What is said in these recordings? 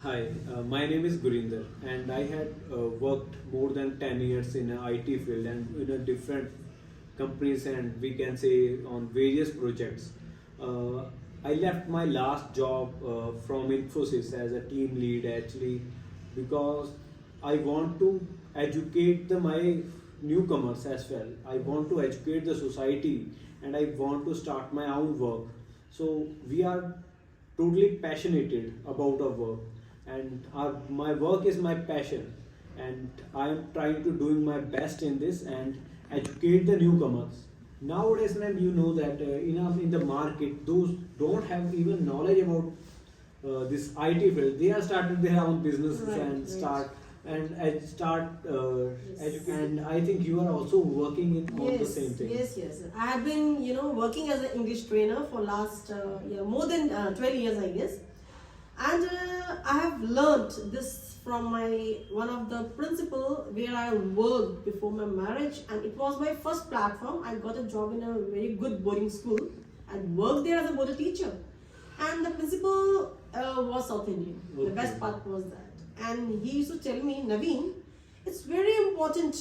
Hi, my name is Gurinder, and I had worked more than 10 years in a IT field and in a different companies, and we can say on various projects. Uh, I left my last job from Infosys as a team lead actually because I want to educate my newcomers as well. I want to educate the society and I want to start my own work. So we are totally passionate about our work, and my work is my passion, and I am trying to doing my best in this and educate the newcomers. Nowadays, ma'am, you know that in the market, those don't have even knowledge about this IT field. They are starting their own businesses Right, and right. start Yes. and I think you are also working in on the Yes, same thing. yes. I have been, working as an English trainer for last more than 12 years, I guess. And I have learnt this from my one of the principal where I worked before my marriage, and it was my first platform. I got a job in a very good boarding school and worked there as a boarder teacher. And the principal was South Indian. The best Okay. part was that. And he used to tell me, Naveen, it's very important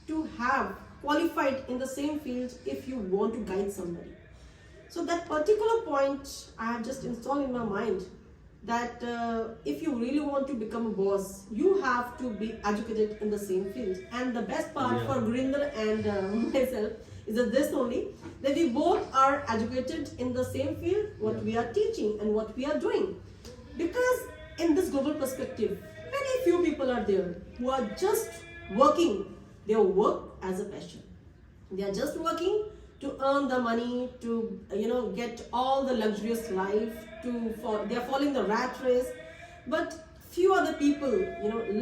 to have qualified in the same field if you want to guide somebody. So that particular point I have just installed in my mind that if you really want to become a boss, you have to be educated in the same field. And the best part Yeah. for Gurinder and myself is that this only, that we both are educated in the same field, what Yeah. we are teaching and what we are doing. Because in this global perspective, very few people are there who are just working their work as a passion. They are just working to earn the money, to get all the luxurious life. They are following the rat race, but few other people,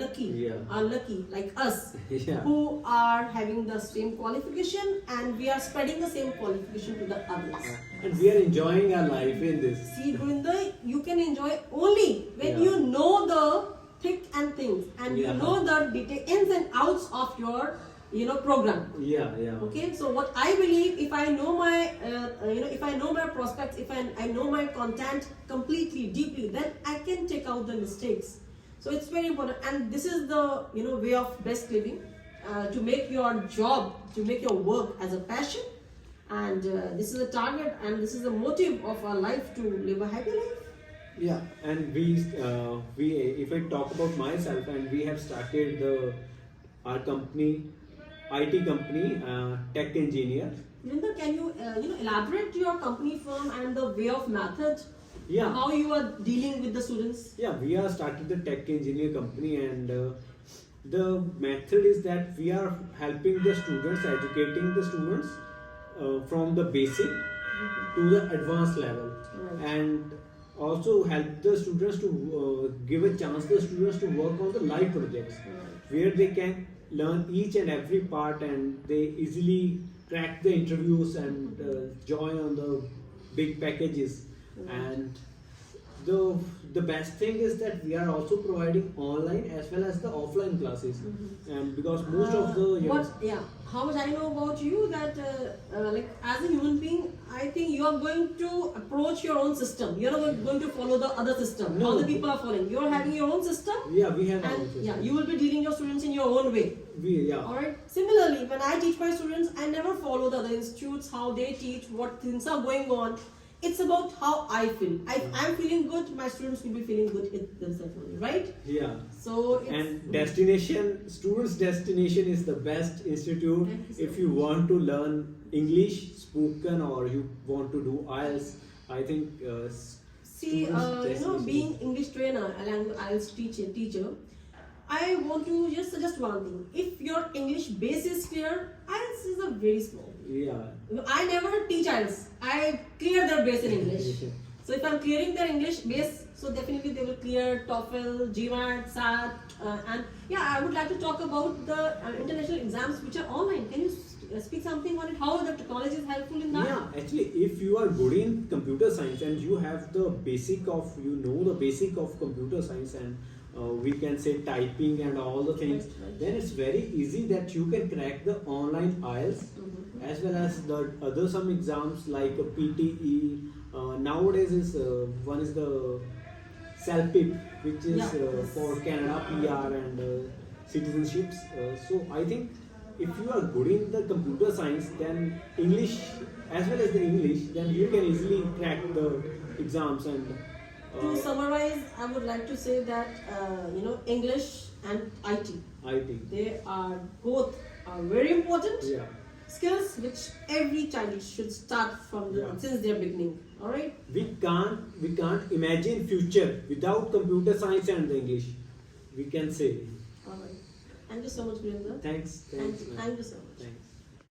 lucky, Yeah. are lucky like us, Yeah. who are having the same qualification, and we are spreading the same qualification to the others. And we are enjoying our life in this. See, Gurinder, you can enjoy only when Yeah. you know the thick and things, and Yeah. you know the detail ins and outs of your, program. Yeah. Okay, so what I believe, if I know my, if I know my prospects, if I know my content completely, deeply, then I can take out the mistakes. So it's very important, and this is the way of best living, to make your job, to make your work as a passion, and this is a target, and this is the motive of our life to live a happy life. Yeah, and we if I talk about myself, and we have started our company, IT company, tech engineer. Linda, can you elaborate your company firm and the way of method, Yeah. how you are dealing with the students? Yeah, we are starting the tech engineer company, and the method is that we are helping the students, educating the students from the basic to the advanced level, Right. and also help the students to give a chance the students to work on the live projects Right. where they can learn each and every part, and they easily crack the interviews and join on the big packages. Right. And the best thing is that we are also providing online as well as the offline classes. And because most of the How much I know about you, that like as a human being, I think you are going to approach your own system. You're not going to follow the other system. No. Other people are following. You're having your own system, yeah, we have our own and system. you will be dealing your students in your own way. Yeah. Alright. Similarly, when I teach my students, I never follow the other institutes, how they teach, what things are going on. It's about how I feel. If I'm feeling good, my students will be feeling good themselves only, right? Yeah. So it's, And students' destination is the best institute. Thank you so If you want to learn English spoken or you want to do IELTS, I think see, destination being English trainer and IELTS teacher, I want to just suggest one thing. If your English base is clear, IELTS is a very small. yeah. I never teach IELTS. I clear their base in English. So if I'm clearing their English base, so definitely they will clear TOEFL, GMAT, SAT, and yeah, I would like to talk about the international exams which are online. Can you speak something on it? How the technology is helpful in that? Yeah, actually, if you are good in computer science and you have the the basic of computer science, and we can say typing and all the things, Right. then it's very easy that you can crack the online IELTS as well as the other some exams like a PTE. Nowadays is one is the CELPIP. which is Yeah. for Canada PR and citizenships. So I think if you are good in the computer science, then English as well as the English, then you can easily crack the exams and. To summarize, I would like to say that English and IT, IT. they are both are very important Yeah. skills which every child should start from Yeah. since their beginning. All right. We can't imagine future without computer science and the English. We can say. All right. Thank you so much, Gurinder. Thanks. Thank you so much. Thanks.